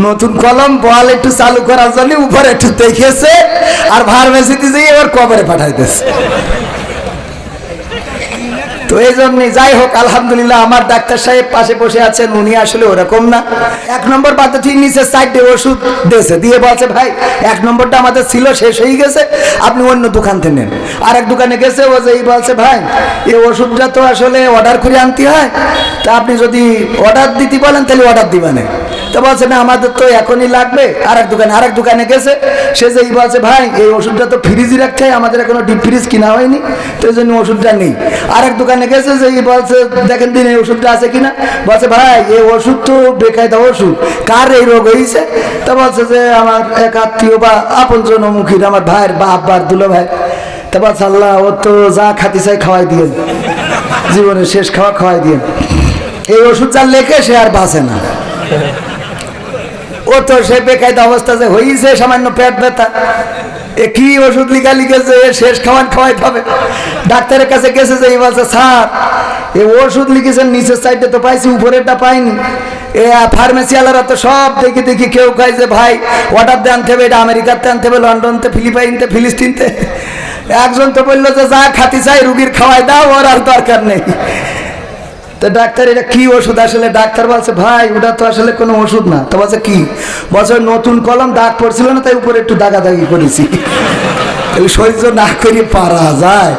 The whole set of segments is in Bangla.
নতুন কলম বল একটু চালু করার জন্য উপরে একটু দেখেছে আর ফার্মেসিতে যেয়ে এবার কবরে পাঠাইতেছে। তো এই জন্যই যাই হোক আলহামদুলিল্লাহ আমার ডাক্তার সাহেব পাশে বসে আছেন, উনি আসলে ওরকম না। 1 নম্বর পদ্ধতির নিচে 4টে ওষুধ দিয়েছে, দিয়ে বলছে ভাই 1 নম্বরটা আমাদের ছিল শেষ হয়ে গেছে, আপনি অন্য দোকান থেকে নেন। আর এক দোকানে গেছে, ও যে বলছে ভাই এই ওষুধটা তো আসলে অর্ডার করে আনতে হয়, তা আপনি যদি অর্ডার দিতে বলেন তাহলে অর্ডার দিবেন। তো বলছে না আমাদের তো এখনই লাগবে। আরেক দোকানে গেছে, সে যে বলছে ভাই এই ওষুধটা তো ফ্রিজে রাখতে হয়, আমাদের এখনো ডিপ ফ্রিজ কিনা হয়নি, তো এই জন্য ওষুধটা নেই। আরেক দোকানে গেছে, যে বলছে দেখেন দিন এই ওষুধটা আছে কিনা, বলছে ভাই এই ওষুধ তো বেকায়দা ওষুধ, কার এই রোগ হয়েছে? তা বলছে যে আমার এক আত্মীয় বা আপন জনমুখীর, আমার ভাইয়ের বাপ বা দুলো ভাই। তা বলছে আল্লাহ ও তো যা খাতি চাই খাওয়াই দিয়ে, জীবনের শেষ খাওয়াই দিয়ে, এই ওষুধ যা লেখে সে আর বাঁচে না। ও তো সে বেকায়দা অবস্থা যে হয়েছে, সামান্য পেট ব্যথা, এ কি ওষুধ লিখেছে শেষ খাওয়াই পাবে। ডাক্তারের কাছে গেছে, যে বলছে স্যার এই ওষুধ লিখেছেন নিচের সাইডে তো পাইছি, উপরেরটা পাইনি। এ ফার্মেসি ওয়ালারা তো সব দেখি কেউ কয় যে ভাই অর্ডার দিয়ে আনতে হবে, এটা আমেরিকাতে আনতে হবে, লন্ডনতে, ফিলিপাইনতে, ফিলিস্তিনতে। একজন তো বললো যে যা খাতি চাই রুগীর খাওয়াই দাও, ওর আর দরকার নেই। তো ডাক্তার এটা কি ওষুধ? আসলে ডাক্তার বলছে ভাই ওটা তো আসলে কোনো ওষুধ না। তো বলছে কি? বছর নতুন কলম দাগ পড়ছিল না, তাই উপরে একটু দাগাদাগি করেছি। সহ্য না করে পারা যায়?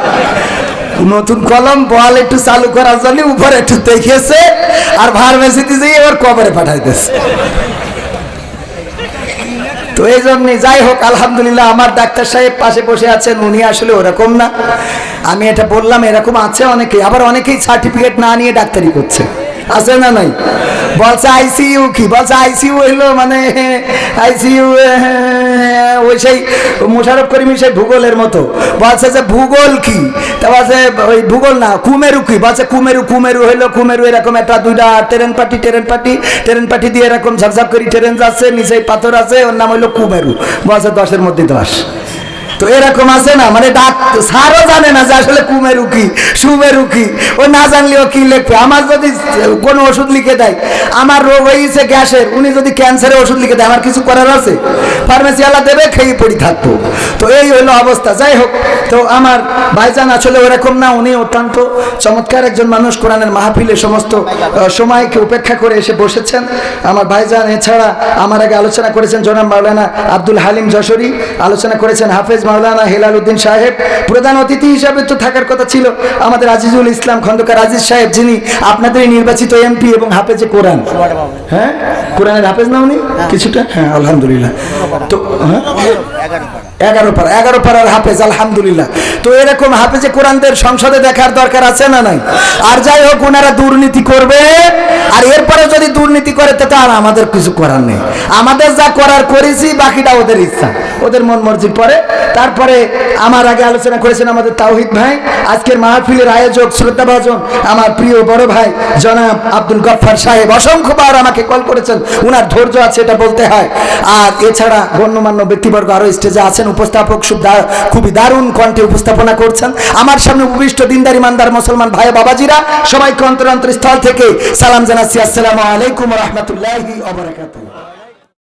নতুন কলম বল একটু চালু করার জন্য উপরে একটু দেখেছে আর ফার্মেসিতে যেয়ে এবার কবরে পাঠাইতেছে। তো এই জন্যই যাই হোক আলহামদুলিল্লাহ আমার ডাক্তার সাহেব পাশে বসে আছেন, উনি আসলে ওরকম না। আমি এটা বললাম, এরকম আছে অনেকেই, আবার অনেকেই সার্টিফিকেট না নিয়ে ডাক্তারি করছে, আছে না নাই? বলছে আইসিইউ কি? বলছে আইসিইউ হইলো মানে আইসিইউ ওই সেই মোশাররফ করিমের সেই ভূগোলের মতো। বলছে যে ভূগোল কি? তা বলছে ওই ভূগোল না, কুমেরু কি? বলছে কুমেরু হইলো কুমেরু এরকম একটা 2টা ট্রেন পাটি দিয়ে এরকম ঝকঝক করে ট্রেন যাচ্ছে, নিচে পাথর আছে, ওর নাম হইলো কুমেরু। বলছে 10-এর মধ্যে 10। তো এরকম আছে না, মানে স্যারও জানে না যে আসলে কুমেরু কি সুমেরু কি, ও না জানলেও কি লিখবে। আমার যদি কোনো ওষুধ লিখে দেয়, আমার রোগ হয়েছে গ্যাসের, উনি যদি ক্যান্সারের ওষুধ লিখে দেয়, আমার কিছু করার আছে? ফার্মেসিওয়ালা দেবে, খেয়ে পড়ি থাকবো। তো এই হলো অবস্থা। যাই হোক, তো আমার ভাইজান আসলে ওরকম না, উনি অত্যন্ত চমৎকার একজন মানুষ। কোরআনের মাহফিলে সমস্ত সময়কে উপেক্ষা করে এসে বসেছেন আমার ভাইজান। এছাড়া আমার আগে আলোচনা করেছেন জনাব মাওলানা আব্দুল হালিম যশোরী, আলোচনা করেছেন হাফেজ মাওলানা হেলাল উদ্দিন সাহেব। প্রধান অতিথি হিসাবে তো থাকার কথা ছিল আমাদের আজিজুল ইসলাম খন্দকার আজিজ সাহেব, যিনি আপনাদের নির্বাচিত এমপি এবং হাফেজে কোরআন। হ্যাঁ, কোরআনের হাফেজ না উনি কিছুটা? হ্যাঁ আলহামদুলিল্লাহ। তো 11 পাড়ার হাফেজ আলহামদুলিল্লাহ। তো এরকম হাফেজে কোরআনদের সংসদে দেখার দরকার আছে না নাই? আর যাই হোক, ওনারা দুর্নীতি করবে, আর এরপরে যদি দুর্নীতি করে তাতে আর আমাদের কিছু করার নেই। আমাদের যা করার করেছি, বাকিটা ওদের ইচ্ছা, ওদের মন মর্জির পরে। তারপরে আমার আগে আলোচনা করেছেন আমাদের তাওহিদ ভাই, আজকের মাহফিলের আয়োজক শ্রদ্ধাভাজন আমার প্রিয় বড় ভাই জনাব আব্দুল গফফার সাহেব অসংখ্যবার আমাকে কল করেছেন, উনার ধৈর্য আছে এটা বলতে হয়। আর এছাড়া গণ্যমান্য ব্যক্তিবর্গ আরো স্টেজে আছেন, উপস্থাপক খুবই দারুণ কণ্ঠে উপস্থাপনা করছেন। আমার সামনে উপবিষ্ট দিনদার ইমানদার মুসলমান ভাই বাবাজিরা, সবাইকে অন্তরস্থল থেকে সালাম জানাচ্ছি, আসসালামু আলাইকুম ওয়া রাহমাতুল্লাহি ওয়া বারাকাতুহু।